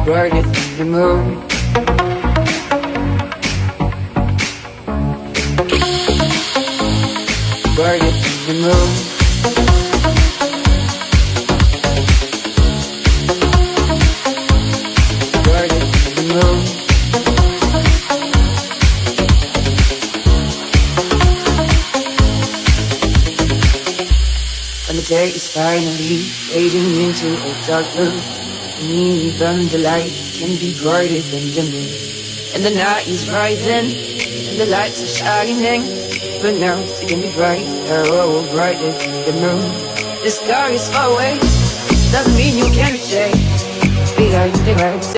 brighter than the moon. Brighter than the moon. Brighter than the moon. When the day is finally fading into a dark blue, even the light can be brighter than the moon. And the night is rising, and the lights are shining, but now it can be brighter, oh, brighter than the moon. The sky is far away, doesn't mean you can't stay behind the lights.